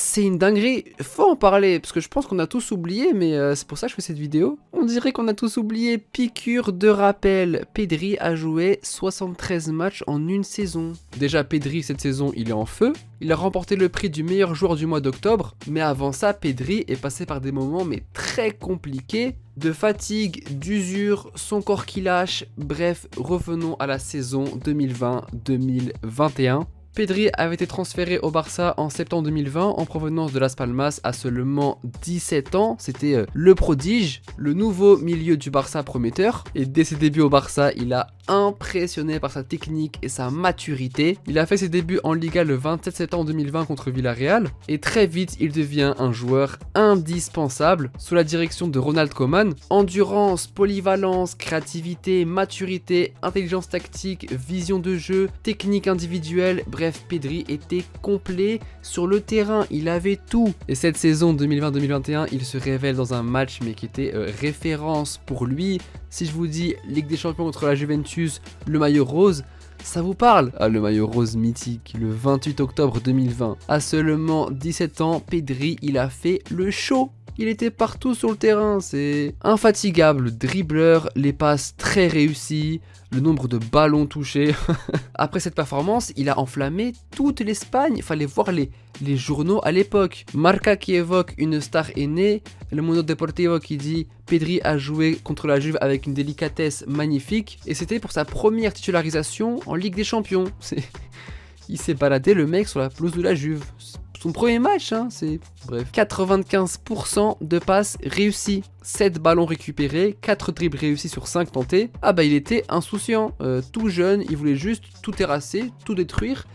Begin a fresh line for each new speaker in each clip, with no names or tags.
C'est une dinguerie, faut en parler, parce que je pense qu'on a tous oublié, mais c'est pour ça que je fais cette vidéo. On dirait qu'on a tous oublié, piqûre de rappel. Pedri a joué 73 matchs en une saison. Déjà, Pedri, cette saison, il est en feu. Il a remporté le prix du meilleur joueur du mois d'octobre, mais avant ça, Pedri est passé par des moments mais très compliqués, de fatigue, d'usure, son corps qui lâche, bref, revenons à la saison 2020-2021. Pedri avait été transféré au Barça en septembre 2020 en provenance de Las Palmas à seulement 17 ans. C'était le prodige, le nouveau milieu du Barça prometteur. Et dès ses débuts au Barça, il a impressionné par sa technique et sa maturité. Il a fait ses débuts en Liga le 27 septembre 2020 contre Villarreal. Et très vite, il devient un joueur indispensable sous la direction de Ronald Koeman. Endurance, polyvalence, créativité, maturité, intelligence tactique, vision de jeu, technique individuelle, bref, Pedri était complet sur le terrain, il avait tout. Et cette saison 2020-2021, il se révèle dans un match mais qui était référence pour lui. Si je vous dis Ligue des Champions contre la Juventus, le maillot rose, ça vous parle? Ah, le maillot rose mythique, le 28 octobre 2020. À seulement 17 ans, Pedri, il a fait le show. Il était partout sur le terrain, c'est infatigable, dribbleur, les passes très réussies, le nombre de ballons touchés. Après cette performance, il a enflammé toute l'Espagne. Il fallait voir les journaux à l'époque. Marca qui évoque une star est née, le Mundo Deportivo qui dit Pedri a joué contre la Juve avec une délicatesse magnifique, et c'était pour sa première titularisation en Ligue des Champions. Il s'est baladé le mec sur la pelouse de la Juve. Son premier match, hein, c'est... Bref. 95% de passes réussies. 7 ballons récupérés, 4 dribbles réussis sur 5 tentés. Ah bah il était insouciant, tout jeune, il voulait juste tout terrasser, tout détruire.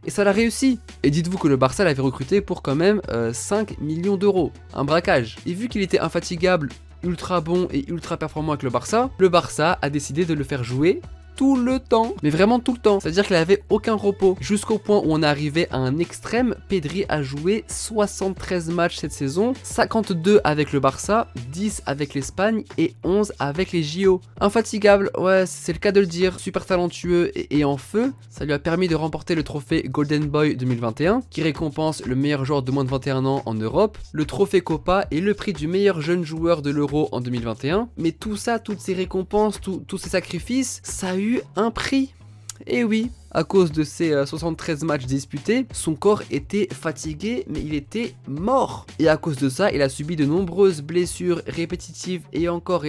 Et ça l'a réussi. Et dites-vous que le Barça l'avait recruté pour quand même 5 millions d'euros. Un braquage. Et vu qu'il était infatigable, ultra bon et ultra performant avec le Barça a décidé de le faire jouer tout le temps, mais vraiment tout le temps, c'est à dire qu'il avait aucun repos, jusqu'au point où on est arrivé à un extrême. Pedri a joué 73 matchs cette saison, 52 avec le Barça, 10 avec l'Espagne et 11 avec les JO. Infatigable, ouais, c'est le cas de le dire, super talentueux et en feu. Ça lui a permis de remporter le trophée Golden Boy 2021, qui récompense le meilleur joueur de moins de 21 ans en Europe, le trophée Copa et le prix du meilleur jeune joueur de l'Euro en 2021. Mais tout ça, toutes ces récompenses, tous ces sacrifices, ça a eu un prix. Et oui, à cause de ces 73 matchs disputés, son corps était fatigué, mais il était mort. Et à cause de ça, il a subi de nombreuses blessures répétitives et encore,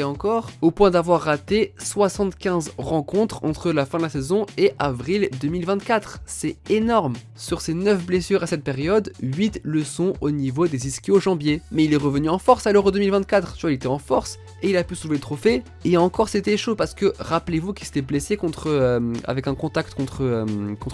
au point d'avoir raté 75 rencontres entre la fin de la saison et avril 2024. C'est énorme. Sur ces 9 blessures à cette période, 8 le sont au niveau des ischio-jambiers. Mais il est revenu en force à l'Euro 2024, tu vois, il était en force et il a pu soulever le trophée. Et encore c'était chaud parce que rappelez-vous qu'il s'était blessé avec un contact contre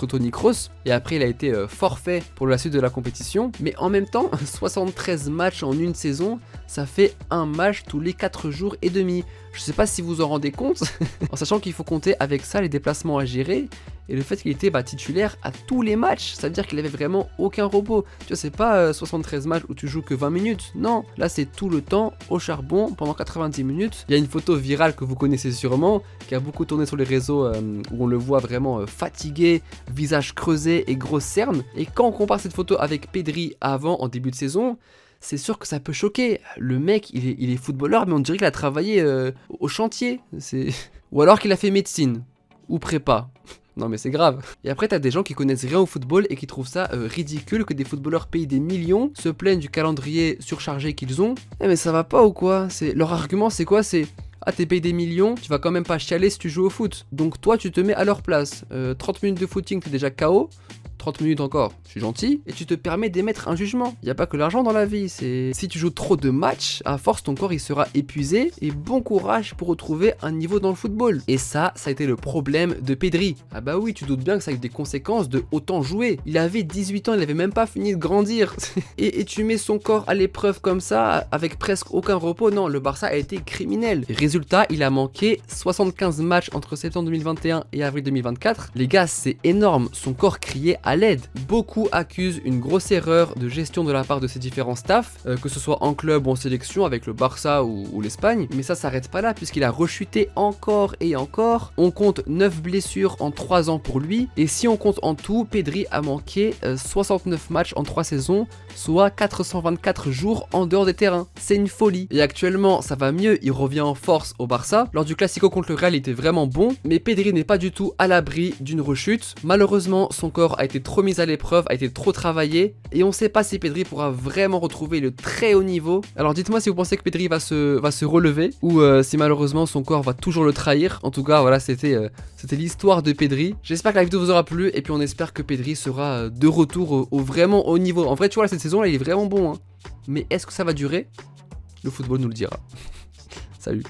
Toni Kroos, et après il a été forfait pour la suite de la compétition. Mais en même temps, 73 matchs en une saison, ça fait un match tous les 4 jours et demi. Je sais pas si vous en rendez compte, en sachant qu'il faut compter avec ça les déplacements à gérer et le fait qu'il était titulaire à tous les matchs. Ça veut dire qu'il avait vraiment aucun repos. Tu vois, c'est pas 73 matchs où tu joues que 20 minutes. Non, là c'est tout le temps au charbon pendant 90 minutes. Il y a une photo virale que vous connaissez sûrement, qui a beaucoup tourné sur les réseaux, où on le voit vraiment fatigué, visage creusé et grosse cerne. Et quand on compare cette photo avec Pedri avant, en début de saison, c'est sûr que ça peut choquer. Le mec, il est footballeur, mais on dirait qu'il a travaillé au chantier. Ou alors qu'il a fait médecine. Ou prépa. Non mais c'est grave. Et après t'as des gens qui connaissent rien au football et qui trouvent ça ridicule que des footballeurs payent des millions se plaignent du calendrier surchargé qu'ils ont. Eh mais ça va pas ou quoi? Leur argument c'est quoi? C'est ah t'es payé des millions, tu vas quand même pas chialer si tu joues au foot. Donc toi tu te mets à leur place. 30 minutes de footing t'es déjà KO. 30 minutes encore, je suis gentil, et tu te permets d'émettre un jugement. Il n'y a pas que l'argent dans la vie, c'est... Si tu joues trop de matchs, à force ton corps il sera épuisé, et bon courage pour retrouver un niveau dans le football. Et ça a été le problème de Pedri. Ah bah oui, tu doutes bien que ça a eu des conséquences de autant jouer. Il avait 18 ans, il avait même pas fini de grandir. et tu mets son corps à l'épreuve comme ça, avec presque aucun repos. Non, le Barça a été criminel. Résultat, il a manqué 75 matchs entre septembre 2021 et avril 2024. Les gars, c'est énorme, son corps criait à l'aide. Beaucoup accusent une grosse erreur de gestion de la part de ces différents staffs, que ce soit en club ou en sélection avec le Barça ou l'Espagne, mais ça s'arrête pas là puisqu'il a rechuté encore et encore. On compte 9 blessures en 3 ans pour lui, et si on compte en tout, Pedri a manqué 69 matchs en 3 saisons, soit 424 jours en dehors des terrains. C'est une folie. Et actuellement, ça va mieux, il revient en force au Barça. Lors du Classico contre le Real, il était vraiment bon, mais Pedri n'est pas du tout à l'abri d'une rechute. Malheureusement, son corps a été trop mis à l'épreuve, a été trop travaillé, et on sait pas si Pedri pourra vraiment retrouver le très haut niveau. Alors dites-moi si vous pensez que Pedri va se relever, ou si malheureusement son corps va toujours le trahir. En tout cas, voilà, c'était l'histoire de Pedri. J'espère que la vidéo vous aura plu, et puis on espère que Pedri sera de retour au vraiment haut niveau. En vrai, tu vois, cette saison là, il est vraiment bon, hein. Mais est-ce que ça va durer? Le football nous le dira. Salut.